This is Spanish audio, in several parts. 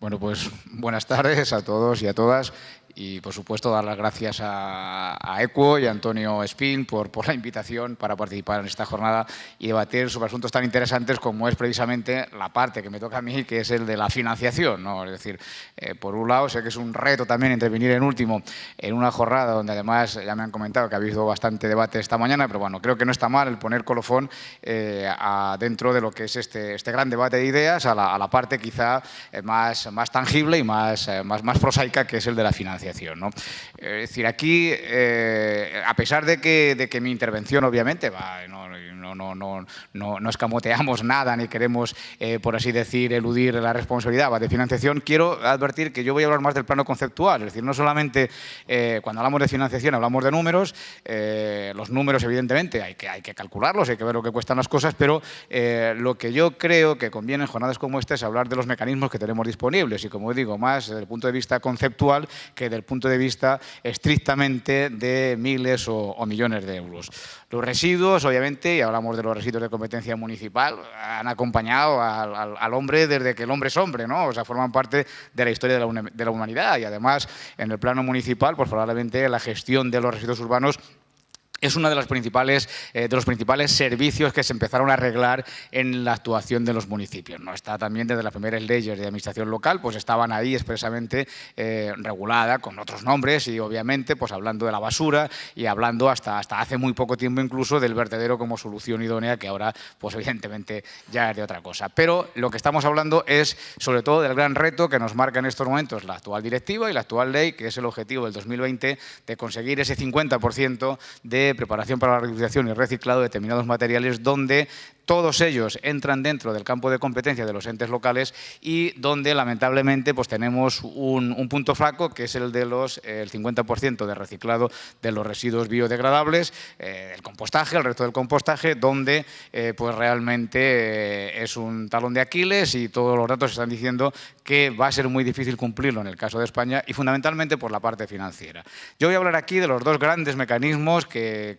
Bueno, pues buenas tardes a todos y a todas y, por supuesto, dar las gracias a Equo y a Antonio Espín por la invitación para participar en esta jornada y debatir sobre asuntos tan interesantes como es precisamente la parte que me toca a mí, que es el de la financiación, ¿no? Es decir, por un lado, sé que es un reto también intervenir en último en una jornada donde además ya me han comentado que ha habido bastante debate esta mañana, pero bueno, creo que no está mal el poner colofón dentro de lo que es este gran debate de ideas a la parte quizá más tangible y más prosaica, que es el de la financiación, ¿no? Es decir, aquí, a pesar de que mi intervención, obviamente, no escamoteamos nada ni queremos, por así decir, eludir la responsabilidad de financiación, quiero advertir que yo voy a hablar más del plano conceptual. Es decir, no solamente cuando hablamos de financiación hablamos de números, los números evidentemente hay que calcularlos, hay que ver lo que cuestan las cosas, pero lo que yo creo que conviene en jornadas como esta es hablar de los mecanismos que tenemos disponibles y, como digo, más desde el punto de vista conceptual que desde el punto de vista estrictamente de miles o millones de euros. Los residuos, obviamente, y hablamos de los residuos de competencia municipal, han acompañado al hombre desde que el hombre es hombre, ¿no? O sea, forman parte de la historia de la humanidad y, además, en el plano municipal, pues probablemente la gestión de los residuos urbanos es uno de los principales servicios que se empezaron a arreglar en la actuación de los municipios, ¿no? Está también desde las primeras leyes de administración local, pues estaban ahí expresamente regulada con otros nombres y, obviamente, pues hablando de la basura y hablando hasta hace muy poco tiempo incluso del vertedero como solución idónea, que ahora, pues evidentemente, ya es de otra cosa. Pero lo que estamos hablando es, sobre todo, del gran reto que nos marca en estos momentos la actual directiva y la actual ley, que es el objetivo del 2020 de conseguir ese 50% de preparación para la reutilización y reciclado de determinados materiales, donde todos ellos entran dentro del campo de competencia de los entes locales y donde, lamentablemente, pues tenemos un punto flaco, que es el de el 50% de reciclado de los residuos biodegradables, el compostaje, el resto del compostaje, donde pues realmente es un talón de Aquiles y todos los datos están diciendo que va a ser muy difícil cumplirlo en el caso de España y, fundamentalmente, por la parte financiera. Yo voy a hablar aquí de los dos grandes mecanismos que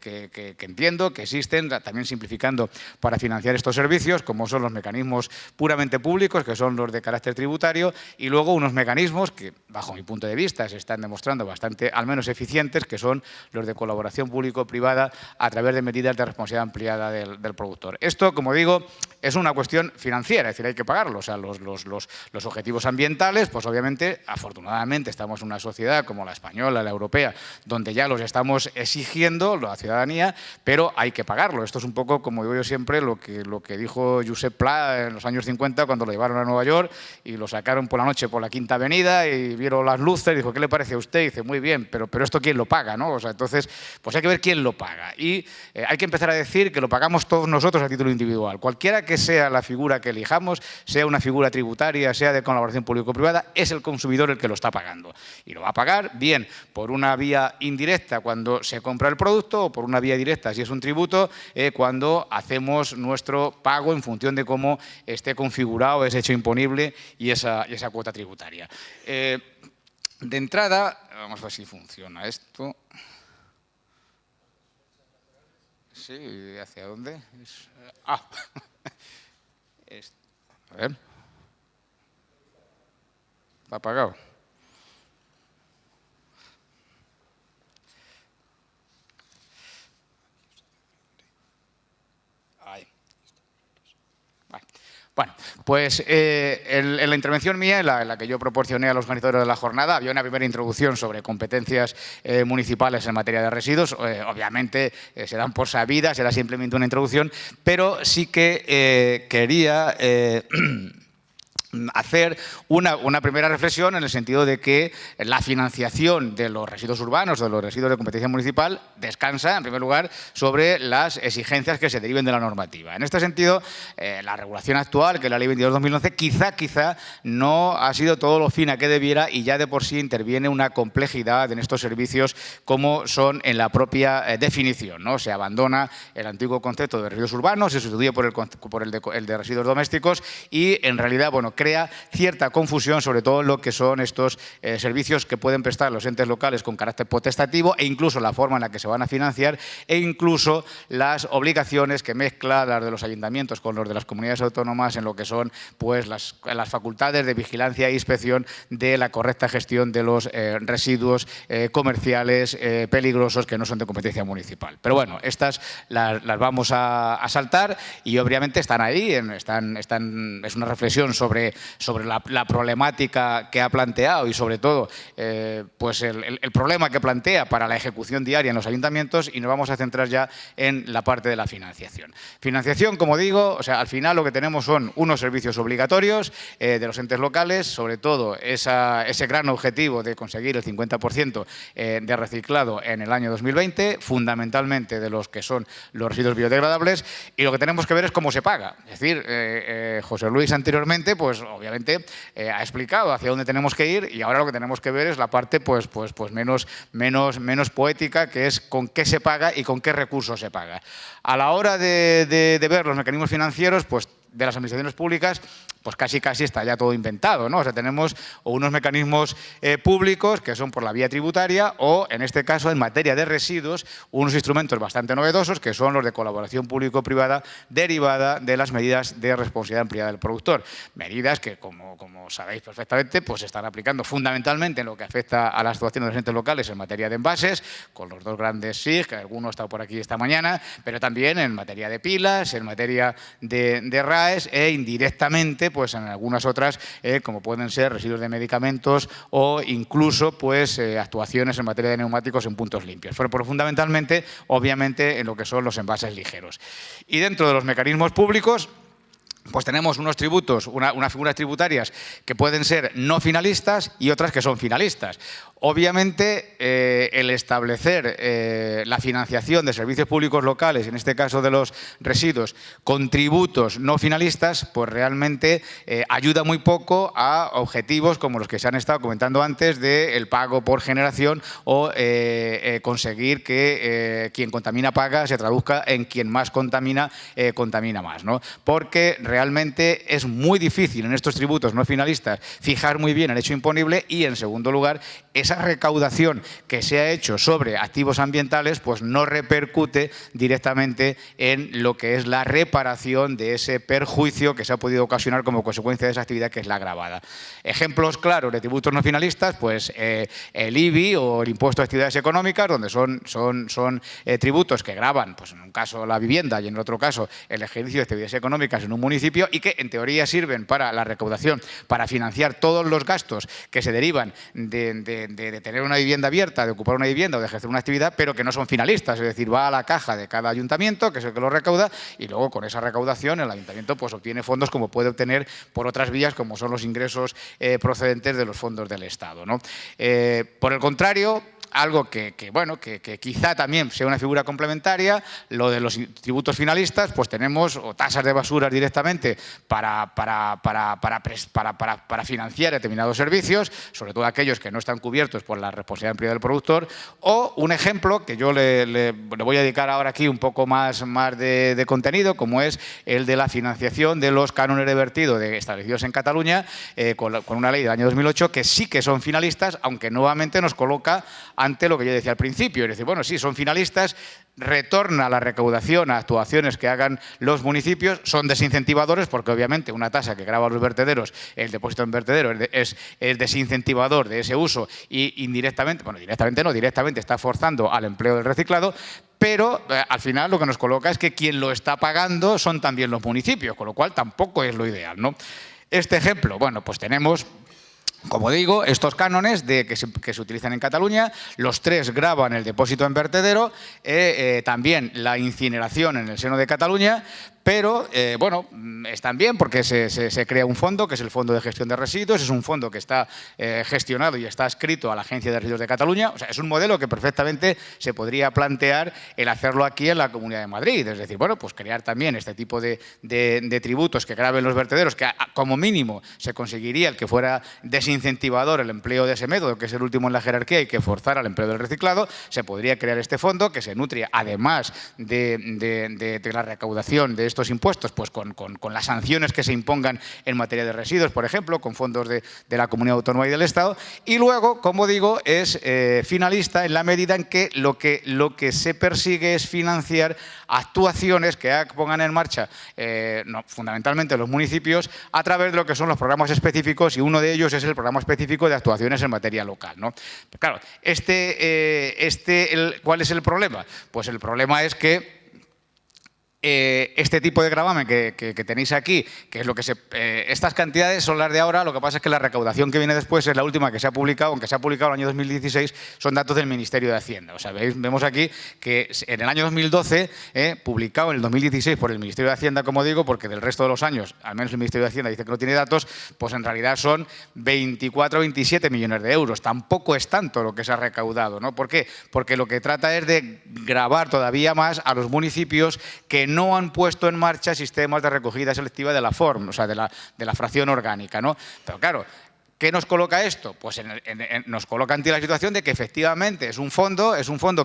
entiendo que existen, también simplificando, para financiar estos servicios, como son los mecanismos puramente públicos, que son los de carácter tributario, y luego unos mecanismos que, bajo mi punto de vista, se están demostrando bastante, al menos eficientes, que son los de colaboración público-privada a través de medidas de responsabilidad ampliada del productor. Esto, como digo, es una cuestión financiera, es decir, hay que pagarlo. O sea, los objetivos ambientales, pues obviamente, afortunadamente, estamos en una sociedad como la española, la europea, donde ya los estamos exigiendo, la ciudadanía, pero hay que pagarlo. Esto es un poco, como digo yo siempre, lo que dijo Josep Pla en los años 50 cuando lo llevaron a Nueva York y lo sacaron por la noche por la Quinta Avenida y vieron las luces y dijo, ¿qué le parece a usted? Y dice, muy bien, pero ¿esto quién lo paga, no? O sea, entonces, pues hay que ver quién lo paga. Y hay que empezar a decir que lo pagamos todos nosotros a título individual. Cualquiera que sea la figura que elijamos, sea una figura tributaria, sea de colaboración público-privada, es el consumidor el que lo está pagando. Y lo va a pagar bien por una vía indirecta cuando se compra el producto o por una vía directa, si es un tributo, cuando hacemos nuestro pago en función de cómo esté configurado ese hecho imponible y esa cuota tributaria. De entrada, vamos a ver si funciona esto. Sí, ¿hacia dónde? A ver. ¿Está apagado? Ahí. Bueno, pues en la intervención mía, en la que yo proporcioné a los organizadores de la jornada, había una primera introducción sobre competencias municipales en materia de residuos. Obviamente se dan por sabidas, era simplemente una introducción, pero sí que quería hacer una primera reflexión en el sentido de que la financiación de los residuos urbanos o de los residuos de competencia municipal descansa, en primer lugar, sobre las exigencias que se deriven de la normativa. En este sentido, la regulación actual, que es la Ley 22/2011, quizá no ha sido todo lo fina que debiera y ya de por sí interviene una complejidad en estos servicios como son en la propia definición, ¿no? Se abandona el antiguo concepto de residuos urbanos, se sustituye por el de residuos domésticos y, en realidad, bueno, crea cierta confusión, sobre todo en lo que son estos servicios que pueden prestar los entes locales con carácter potestativo e incluso la forma en la que se van a financiar e incluso las obligaciones que mezcla las de los ayuntamientos con los de las comunidades autónomas en lo que son pues, las facultades de vigilancia e inspección de la correcta gestión de los residuos comerciales peligrosos que no son de competencia municipal. Pero bueno, estas las vamos a saltar y obviamente están ahí, es una reflexión sobre la problemática que ha planteado y sobre todo pues el problema que plantea para la ejecución diaria en los ayuntamientos, y nos vamos a centrar ya en la parte de la financiación. Financiación, como digo, o sea, al final lo que tenemos son unos servicios obligatorios de los entes locales, sobre todo ese gran objetivo de conseguir el 50% de reciclado en el año 2020, fundamentalmente de los que son los residuos biodegradables, y lo que tenemos que ver es cómo se paga. Es decir, José Luis anteriormente, pues obviamente ha explicado hacia dónde tenemos que ir, y ahora lo que tenemos que ver es la parte pues menos poética, que es con qué se paga y con qué recursos se paga. A la hora de ver los mecanismos financieros, pues de las administraciones públicas, pues casi está ya todo inventado, ¿no? O sea, tenemos unos mecanismos públicos que son por la vía tributaria o, en este caso, en materia de residuos, unos instrumentos bastante novedosos que son los de colaboración público-privada derivada de las medidas de responsabilidad ampliada del productor. Medidas que, como sabéis perfectamente, pues se están aplicando fundamentalmente en lo que afecta a la actuación de los entes locales en materia de envases, con los dos grandes SIG, que alguno ha estado por aquí esta mañana, pero también en materia de pilas, en materia de RAEs e indirectamente pues en algunas otras, como pueden ser residuos de medicamentos o incluso pues, actuaciones en materia de neumáticos en puntos limpios. Pero fundamentalmente, obviamente, en lo que son los envases ligeros. Y dentro de los mecanismos públicos, pues tenemos unos tributos, unas figuras tributarias que pueden ser no finalistas y otras que son finalistas. Obviamente, el establecer la financiación de servicios públicos locales, en este caso de los residuos, con tributos no finalistas, pues realmente ayuda muy poco a objetivos como los que se han estado comentando antes del pago por generación o conseguir que quien contamina paga se traduzca en quien más contamina, contamina más, ¿no? Porque realmente es muy difícil en estos tributos no finalistas fijar muy bien el hecho imponible y, en segundo lugar, esa recaudación que se ha hecho sobre activos ambientales pues no repercute directamente en lo que es la reparación de ese perjuicio que se ha podido ocasionar como consecuencia de esa actividad que es la agravada. Ejemplos claros de tributos no finalistas, pues el IBI o el impuesto de actividades económicas, donde son tributos que gravan, pues en un caso la vivienda y en otro caso el ejercicio de actividades económicas en un municipio y que en teoría sirven para la recaudación, para financiar todos los gastos que se derivan de tener una vivienda abierta, de ocupar una vivienda o de ejercer una actividad, pero que no son finalistas, es decir, va a la caja de cada ayuntamiento, que es el que lo recauda, y luego con esa recaudación el ayuntamiento pues obtiene fondos como puede obtener por otras vías, como son los ingresos procedentes de los fondos del Estado, ¿no? Por el contrario, algo que quizá también sea una figura complementaria, lo de los tributos finalistas, pues tenemos o tasas de basuras directamente para financiar determinados servicios, sobre todo aquellos que no están cubiertos por la responsabilidad ampliada del productor, o un ejemplo que yo le voy a dedicar ahora aquí un poco más de contenido, como es el de la financiación de los cánones de vertido establecidos en Cataluña con una ley del año 2008 que sí que son finalistas, aunque nuevamente nos coloca ante lo que yo decía al principio, es decir, bueno, sí, son finalistas, retorna la recaudación a actuaciones que hagan los municipios, son desincentivadores porque obviamente una tasa que grava los vertederos, el depósito en vertedero es desincentivador de ese uso y indirectamente, bueno, directamente está forzando al empleo del reciclado, pero al final lo que nos coloca es que quien lo está pagando son también los municipios, con lo cual tampoco es lo ideal, ¿no? Este ejemplo, bueno, pues tenemos, como digo, estos cánones que se utilizan en Cataluña, los tres gravan el depósito en vertedero, también la incineración en el seno de Cataluña, pero, bueno, están bien porque se crea un fondo, que es el Fondo de Gestión de Residuos, es un fondo que está gestionado y está adscrito a la Agencia de Residuos de Cataluña, o sea, es un modelo que perfectamente se podría plantear el hacerlo aquí en la Comunidad de Madrid, es decir, bueno, pues crear también este tipo de tributos que graven los vertederos, que como mínimo se conseguiría el que fuera desincentivador el empleo de ese método, que es el último en la jerarquía y que forzara el empleo del reciclado, se podría crear este fondo que se nutria, además de la recaudación de estos impuestos, pues con las sanciones que se impongan en materia de residuos, por ejemplo, con fondos de la comunidad autónoma y del Estado. Y luego, como digo, es finalista en la medida en que lo que se persigue es financiar actuaciones que pongan en marcha fundamentalmente los municipios a través de lo que son los programas específicos, y uno de ellos es el programa específico de actuaciones en materia local, ¿no? Claro, ¿cuál es el problema? Pues el problema es que este tipo de gravamen que tenéis aquí, que es lo que estas cantidades son las de ahora, lo que pasa es que la recaudación que viene después es la última que se ha publicado, aunque se ha publicado en el año 2016, son datos del Ministerio de Hacienda. O sea, vemos aquí que en el año 2012, publicado en el 2016 por el Ministerio de Hacienda, como digo, porque del resto de los años, al menos el Ministerio de Hacienda dice que no tiene datos, pues en realidad son 24 o 27 millones de euros. Tampoco es tanto lo que se ha recaudado, ¿no? ¿Por qué? Porque lo que trata es de gravar todavía más a los municipios que no han puesto en marcha sistemas de recogida selectiva de la FORM, o sea, de la fracción orgánica, ¿no? Pero claro, ¿qué nos coloca esto? Pues nos coloca ante la situación de que efectivamente es un fondo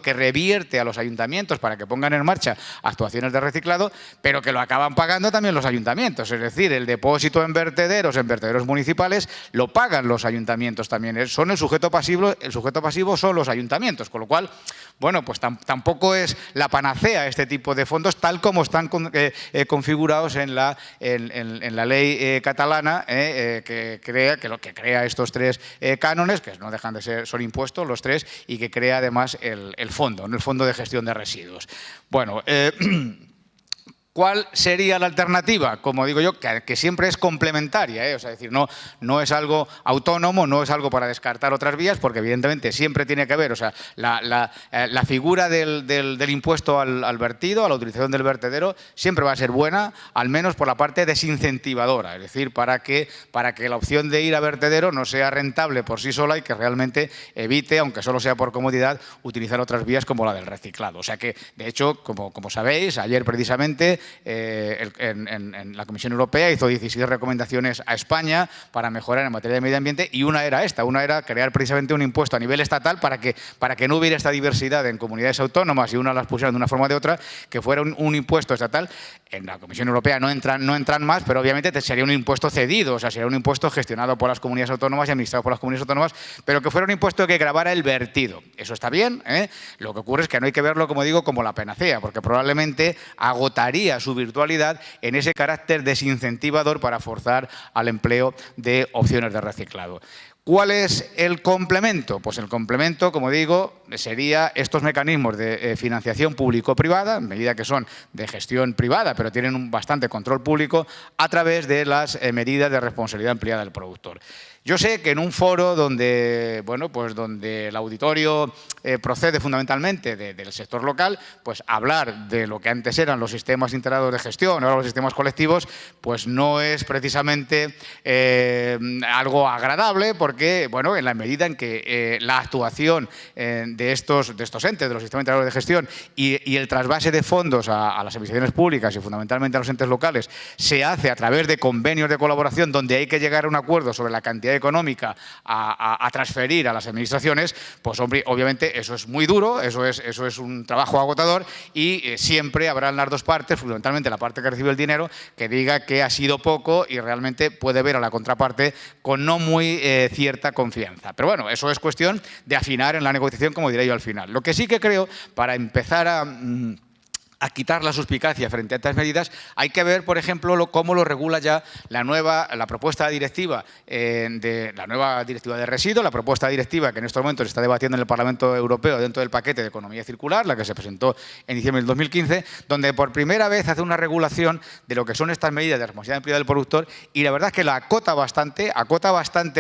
que revierte a los ayuntamientos para que pongan en marcha actuaciones de reciclado, pero que lo acaban pagando también los ayuntamientos. Es decir, el depósito en vertederos municipales, lo pagan los ayuntamientos también. Son el sujeto pasivo son los ayuntamientos, con lo cual, bueno, pues tampoco es la panacea este tipo de fondos tal como están configurados en la ley catalana que crea estos tres cánones, que no dejan de ser, son impuestos los tres, y que crea además el fondo, ¿no? El Fondo de Gestión de Residuos. Bueno, ¿cuál sería la alternativa? Como digo yo, que siempre es complementaria, o sea, es decir, no es algo autónomo, no es algo para descartar otras vías, porque evidentemente siempre tiene que haber, o sea, la figura del impuesto al vertido, a la utilización del vertedero, siempre va a ser buena, al menos por la parte desincentivadora, es decir, para que la opción de ir a vertedero no sea rentable por sí sola y que realmente evite, aunque solo sea por comodidad, utilizar otras vías como la del reciclado. O sea que, de hecho, como sabéis, ayer precisamente en la Comisión Europea hizo 16 recomendaciones a España para mejorar en materia de medio ambiente, y una era crear precisamente un impuesto a nivel estatal para que no hubiera esta diversidad en comunidades autónomas y unas las pusieran de una forma o de otra, que fuera un impuesto estatal. En la Comisión Europea no entran más, pero obviamente sería un impuesto cedido, o sea, sería un impuesto gestionado por las comunidades autónomas y administrado por las comunidades autónomas, pero que fuera un impuesto que gravara el vertido. Eso está bien, Lo que ocurre es que no hay que verlo, como digo, como la panacea, porque probablemente agotaría su virtualidad en ese carácter desincentivador para forzar al empleo de opciones de reciclado. ¿Cuál es el complemento? Pues el complemento, como digo, sería estos mecanismos de financiación público-privada, en medida que son de gestión privada, pero tienen un bastante control público, a través de las medidas de responsabilidad ampliada del productor. Yo sé que en un foro donde, bueno, pues donde el auditorio procede fundamentalmente del sector local, pues hablar de lo que antes eran los sistemas integrados de gestión, ahora los sistemas colectivos, pues no es precisamente algo agradable, porque, bueno, en la medida en que la actuación de estos entes, de los sistemas integrados de gestión y el trasvase de fondos a las administraciones públicas y fundamentalmente a los entes locales se hace a través de convenios de colaboración donde hay que llegar a un acuerdo sobre la cantidad económica a transferir a las administraciones, pues hombre, obviamente eso es muy duro, eso es un trabajo agotador, y siempre habrán las dos partes, fundamentalmente la parte que recibe el dinero, que diga que ha sido poco y realmente puede ver a la contraparte con no muy cierta confianza. Pero bueno, eso es cuestión de afinar en la negociación, como diré yo al final. Lo que sí que creo, para empezar a quitar la suspicacia frente a estas medidas, hay que ver, por ejemplo, cómo lo regula ya la propuesta directiva de residuos, la propuesta directiva que en estos momentos se está debatiendo en el Parlamento Europeo dentro del paquete de economía circular, la que se presentó en diciembre del 2015, donde por primera vez hace una regulación de lo que son estas medidas de responsabilidad ampliada del productor, y la verdad es que la acota bastante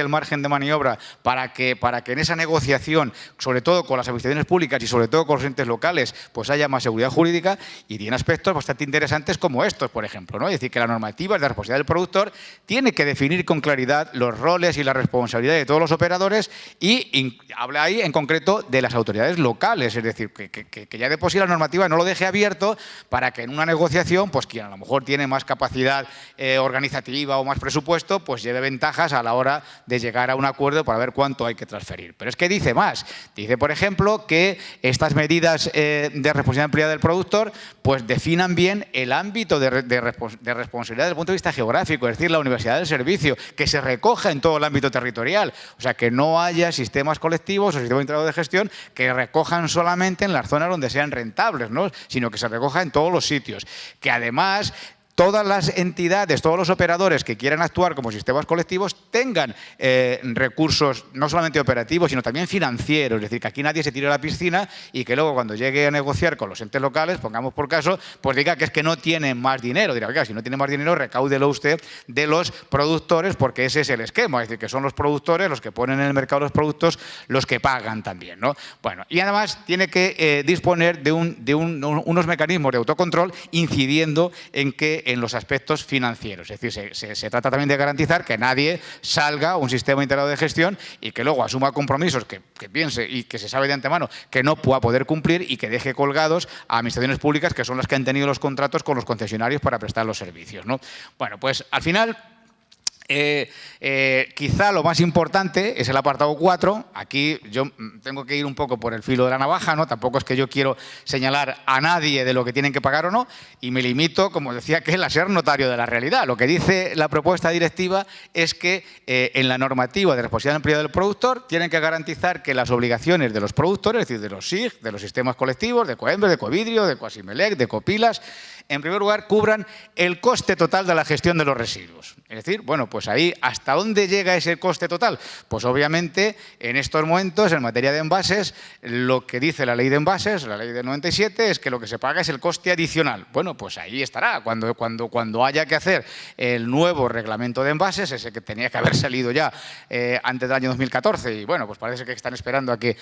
el margen de maniobra para que en esa negociación, sobre todo con las administraciones públicas y sobre todo con los entes locales, pues haya más seguridad jurídica. Y tiene aspectos bastante interesantes como estos, por ejemplo, ¿no? Es decir, que la normativa de responsabilidad del productor tiene que definir con claridad los roles y la responsabilidad de todos los operadores, y habla ahí en concreto de las autoridades locales, es decir, que ya de por sí la normativa no lo deje abierto para que en una negociación, pues quien a lo mejor tiene más capacidad organizativa o más presupuesto, pues lleve ventajas a la hora de llegar a un acuerdo para ver cuánto hay que transferir. Pero es que dice más, dice, por ejemplo, que estas medidas de responsabilidad ampliada del productor pues definan bien el ámbito de responsabilidad desde el punto de vista geográfico, es decir, la universalidad del servicio, que se recoja en todo el ámbito territorial. O sea, que no haya sistemas colectivos o sistemas integrados de gestión que recojan solamente en las zonas donde sean rentables, ¿no? Sino que se recoja en todos los sitios. Que además todas las entidades, todos los operadores que quieran actuar como sistemas colectivos tengan recursos no solamente operativos, sino también financieros. Es decir, que aquí nadie se tire a la piscina y que luego cuando llegue a negociar con los entes locales, pongamos por caso, pues diga que es que no tienen más dinero. Dirá, oiga, si no tiene más dinero, recáudelo usted de los productores, porque ese es el esquema. Es decir, que son los productores, los que ponen en el mercado los productos, los que pagan también, ¿no? Bueno, y además tiene que disponer de unos mecanismos de autocontrol incidiendo en los aspectos financieros. Es decir, se trata también de garantizar que nadie salga a un sistema integrado de gestión y que luego asuma compromisos que piense y que se sabe de antemano que no pueda poder cumplir y que deje colgados a administraciones públicas que son las que han tenido los contratos con los concesionarios para prestar los servicios, ¿no? Bueno, pues al final quizá lo más importante es el apartado 4. Aquí yo tengo que ir un poco por el filo de la navaja, ¿no? Tampoco es que yo quiero señalar a nadie de lo que tienen que pagar o no, y me limito, como decía, que a ser notario de la realidad. Lo que dice la propuesta directiva es que en la normativa de responsabilidad privada del productor tienen que garantizar que las obligaciones de los productores, es decir, de los SIG, de los sistemas colectivos, de Coembes, de Covidrio, de Quasimelec, de Copilas, en primer lugar, cubran el coste total de la gestión de los residuos. Es decir, bueno, pues ahí, ¿hasta dónde llega ese coste total? Pues obviamente, en estos momentos, en materia de envases, lo que dice la ley de envases, la ley del 97, es que lo que se paga es el coste adicional. Bueno, pues ahí estará. Cuando haya que hacer el nuevo reglamento de envases, ese que tenía que haber salido ya antes del año 2014, y bueno, pues parece que están esperando a que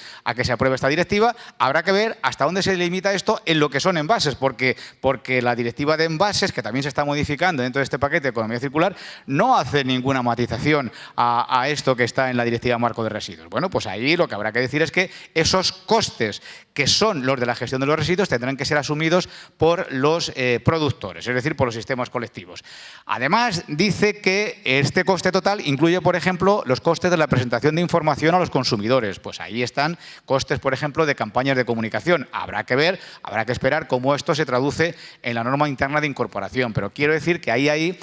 se apruebe esta directiva, habrá que ver hasta dónde se limita esto en lo que son envases, porque la directiva de envases, que también se está modificando dentro de este paquete de economía circular, no hace ninguna matización a esto que está en la directiva marco de residuos. Bueno, pues ahí lo que habrá que decir es que esos costes que son los de la gestión de los residuos tendrán que ser asumidos por los productores, es decir, por los sistemas colectivos. Además, dice que este coste total incluye, por ejemplo, los costes de la presentación de información a los consumidores. Pues ahí están costes, por ejemplo, de campañas de comunicación. Habrá que ver, habrá que esperar cómo esto se traduce en la norma interna de incorporación. Pero quiero decir que ahí hay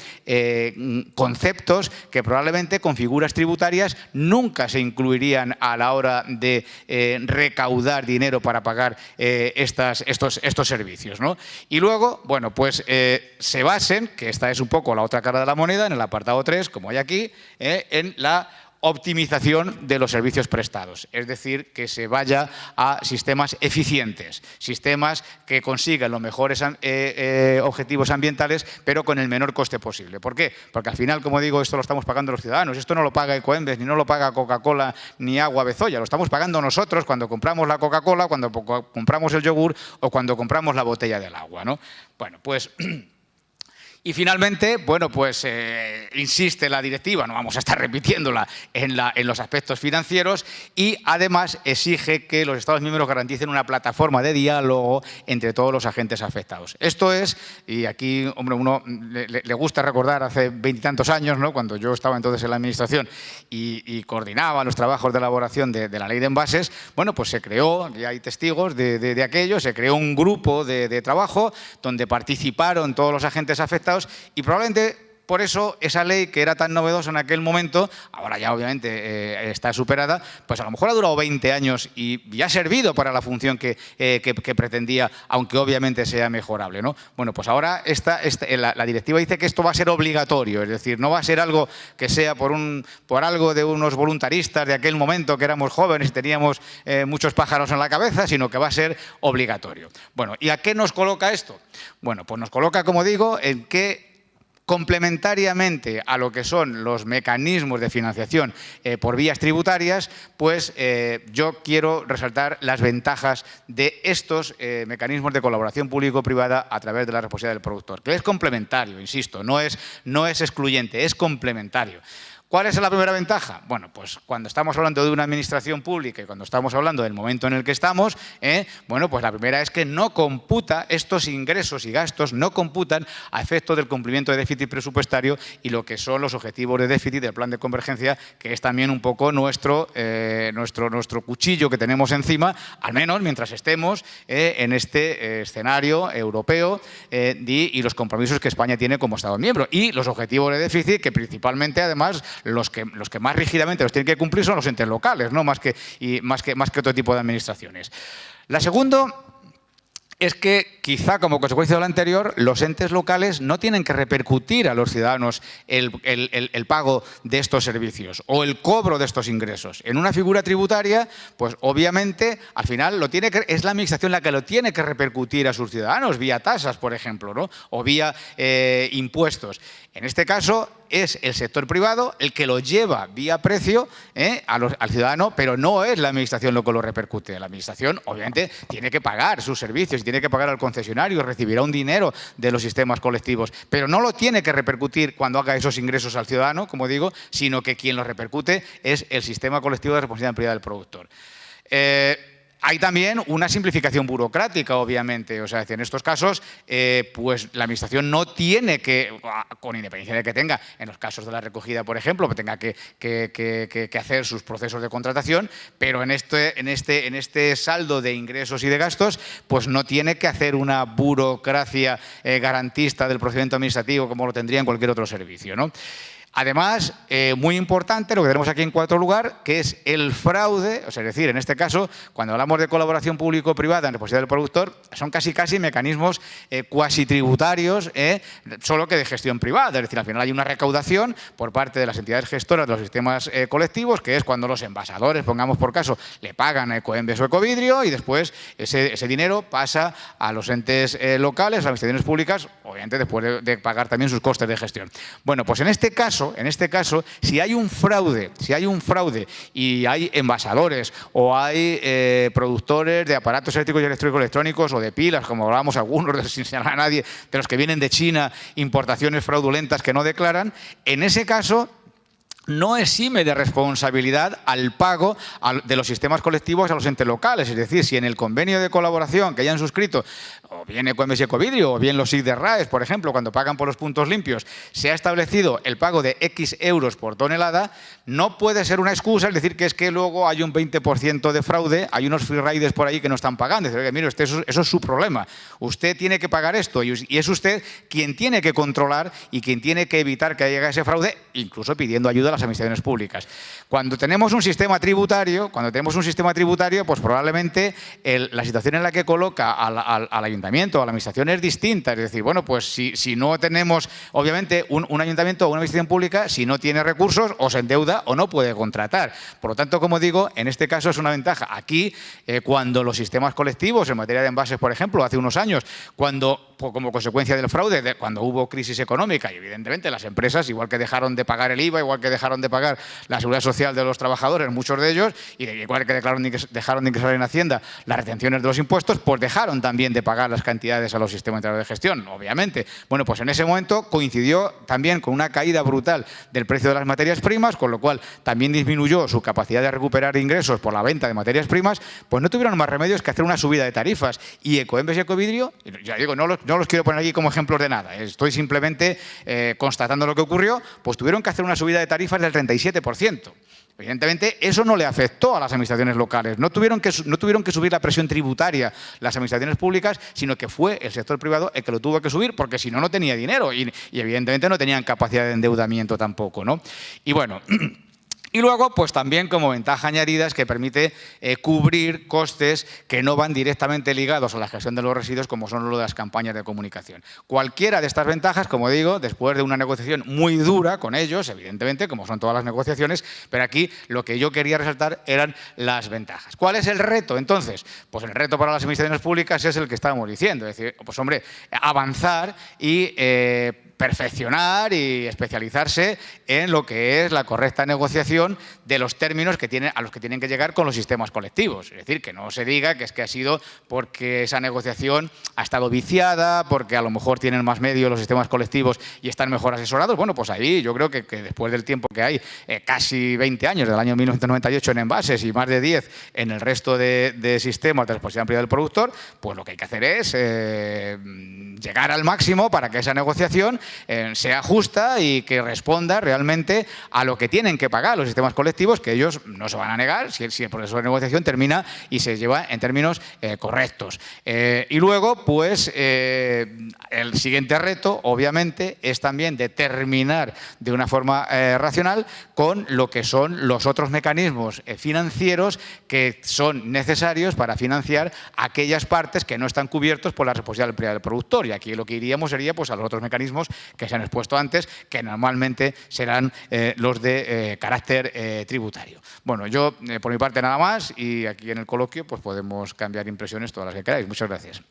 conceptos que probablemente con figuras tributarias nunca se incluirían a la hora de recaudar dinero para pagar estos servicios, ¿no? Y luego, bueno, pues se basen, que esta es un poco la otra cara de la moneda, en el apartado 3, como hay aquí, en la optimización de los servicios prestados, es decir, que se vaya a sistemas eficientes, sistemas que consigan los mejores objetivos ambientales, pero con el menor coste posible. ¿Por qué? Porque al final, como digo, esto lo estamos pagando los ciudadanos, esto no lo paga Ecoembes, ni no lo paga Coca-Cola, ni Agua Bezoya, lo estamos pagando nosotros cuando compramos la Coca-Cola, cuando compramos el yogur o cuando compramos la botella del agua, ¿no? Bueno, pues... Y finalmente, bueno, pues insiste la directiva, no vamos a estar repitiéndola, en los aspectos financieros y además exige que los Estados miembros garanticen una plataforma de diálogo entre todos los agentes afectados. Esto es, y aquí, hombre, uno le gusta recordar hace 20 y tantos años, ¿no? Cuando yo estaba entonces en la administración y coordinaba los trabajos de elaboración de la ley de envases, bueno, pues se creó, y hay testigos de aquello, se creó un grupo de trabajo donde participaron todos los agentes afectados. Y probablemente por eso esa ley que era tan novedosa en aquel momento, ahora ya obviamente está superada, pues a lo mejor ha durado 20 años y ha servido para la función que pretendía, aunque obviamente sea mejorable, ¿no? Bueno, pues ahora la directiva dice que esto va a ser obligatorio, es decir, no va a ser algo que sea por algo de unos voluntaristas de aquel momento que éramos jóvenes y teníamos muchos pájaros en la cabeza, sino que va a ser obligatorio. Bueno, ¿y a qué nos coloca esto? Bueno, pues nos coloca, como digo, en que complementariamente a lo que son los mecanismos de financiación por vías tributarias, pues yo quiero resaltar las ventajas de estos mecanismos de colaboración público-privada a través de la responsabilidad del productor, que es complementario, insisto, no es excluyente, es complementario. ¿Cuál es la primera ventaja? Bueno, pues cuando estamos hablando de una administración pública y cuando estamos hablando del momento en el que estamos, bueno, pues la primera es que no computa estos ingresos y gastos, no computan a efecto del cumplimiento de déficit presupuestario y lo que son los objetivos de déficit del plan de convergencia, que es también un poco nuestro cuchillo que tenemos encima, al menos mientras estemos en este escenario europeo y los compromisos que España tiene como Estado miembro. Y los objetivos de déficit que principalmente, además, los que más rígidamente los tienen que cumplir son los entes locales, ¿no? más que otro tipo de administraciones. La segunda es que, quizá como consecuencia de lo anterior, los entes locales no tienen que repercutir a los ciudadanos el pago de estos servicios o el cobro de estos ingresos. En una figura tributaria, pues obviamente, al final es la administración la que lo tiene que repercutir a sus ciudadanos, vía tasas, por ejemplo, ¿no? O vía impuestos. En este caso, es el sector privado el que lo lleva vía precio al ciudadano, pero no es la administración lo que lo repercute. La administración, obviamente, tiene que pagar sus servicios y tiene que pagar al concesionario, recibirá un dinero de los sistemas colectivos, pero no lo tiene que repercutir cuando haga esos ingresos al ciudadano, como digo, sino que quien lo repercute es el sistema colectivo de responsabilidad privada del productor. Hay también una simplificación burocrática, obviamente. O sea, en estos casos, pues la administración no tiene que, con independencia de que tenga, en los casos de la recogida, por ejemplo, que tenga que hacer sus procesos de contratación, pero en este saldo de ingresos y de gastos, pues no tiene que hacer una burocracia garantista del procedimiento administrativo como lo tendría en cualquier otro servicio, ¿no? Además, muy importante lo que tenemos aquí en cuarto lugar, que es el fraude, o sea, es decir, en este caso, cuando hablamos de colaboración público-privada en responsabilidad del productor, son casi mecanismos cuasi tributarios, solo que de gestión privada. Es decir, al final hay una recaudación por parte de las entidades gestoras de los sistemas colectivos, que es cuando los envasadores, pongamos por caso, le pagan a Ecoembes o Ecovidrio y después ese dinero pasa a los entes locales, a las administraciones públicas, obviamente después de pagar también sus costes de gestión. Bueno, pues en este caso, si hay un fraude y hay envasadores o hay productores de aparatos eléctricos y electrónicos o de pilas, como hablábamos algunos, sin señalar a nadie, de los que vienen de China, importaciones fraudulentas que no declaran, en ese caso no exime de responsabilidad al pago de los sistemas colectivos a los entes locales. Es decir, si en el convenio de colaboración que hayan suscrito, o bien Ecoembes y Ecovidrio, o bien los SIC de RAES, por ejemplo, cuando pagan por los puntos limpios, se ha establecido el pago de X euros por tonelada, no puede ser una excusa, es decir, que es que luego hay un 20% de fraude, hay unos free riders por ahí que no están pagando. Es decir, mire, eso es su problema. Usted tiene que pagar esto y es usted quien tiene que controlar y quien tiene que evitar que llegue ese fraude, incluso pidiendo ayuda a las administraciones públicas. Cuando tenemos un sistema tributario, pues probablemente la situación en la que coloca al ayuntamiento, a la administración es distinta. Es decir, bueno, pues si no tenemos, obviamente, un ayuntamiento o una administración pública, si no tiene recursos, o se endeuda o no puede contratar. Por lo tanto, como digo, en este caso es una ventaja. Aquí, cuando los sistemas colectivos, en materia de envases, por ejemplo, hace unos años, como consecuencia del fraude, cuando hubo crisis económica, y evidentemente las empresas, igual que dejaron de pagar el IVA, igual que dejaron de pagar la seguridad social de los trabajadores, muchos de ellos, y igual que dejaron de ingresar en Hacienda las retenciones de los impuestos, pues dejaron también de pagar las cantidades a los sistemas de gestión, obviamente. Bueno, pues en ese momento coincidió también con una caída brutal del precio de las materias primas, con lo cual también disminuyó su capacidad de recuperar ingresos por la venta de materias primas, pues no tuvieron más remedios que hacer una subida de tarifas. Y Ecoembes y Ecovidrio, ya digo, no los quiero poner aquí como ejemplos de nada, estoy simplemente constatando lo que ocurrió, pues tuvieron que hacer una subida de tarifas del 37%. Evidentemente, eso no le afectó a las administraciones locales. No tuvieron que subir la presión tributaria las administraciones públicas, sino que fue el sector privado el que lo tuvo que subir, porque si no, no tenía dinero y evidentemente no tenían capacidad de endeudamiento tampoco, ¿no? Y bueno... Y luego, pues también como ventaja añadida es que permite cubrir costes que no van directamente ligados a la gestión de los residuos, como son lo de las campañas de comunicación. Cualquiera de estas ventajas, como digo, después de una negociación muy dura con ellos, evidentemente, como son todas las negociaciones, pero aquí lo que yo quería resaltar eran las ventajas. ¿Cuál es el reto, entonces? Pues el reto para las administraciones públicas es el que estábamos diciendo, es decir, pues hombre, avanzar y perfeccionar y especializarse en lo que es la correcta negociación de los términos a los que tienen que llegar con los sistemas colectivos. Es decir, que no se diga que es que ha sido porque esa negociación ha estado viciada, porque a lo mejor tienen más medios los sistemas colectivos y están mejor asesorados. Bueno, pues ahí yo creo que después del tiempo que hay, casi 20 años, del año 1998 en envases y más de 10 en el resto de sistemas de responsabilidad privada del productor, pues lo que hay que hacer es llegar al máximo para que esa negociación sea justa y que responda realmente a lo que tienen que pagar los sistemas colectivos, que ellos no se van a negar si el proceso de negociación termina y se lleva en términos correctos. Y luego, pues, el siguiente reto, obviamente, es también determinar de una forma racional con lo que son los otros mecanismos financieros que son necesarios para financiar aquellas partes que no están cubiertos por la responsabilidad privada del productor. Y aquí lo que iríamos sería pues, a los otros mecanismos que se han expuesto antes, que normalmente serán los de carácter tributario. Bueno, yo por mi parte nada más y aquí en el coloquio pues podemos cambiar impresiones todas las que queráis. Muchas gracias.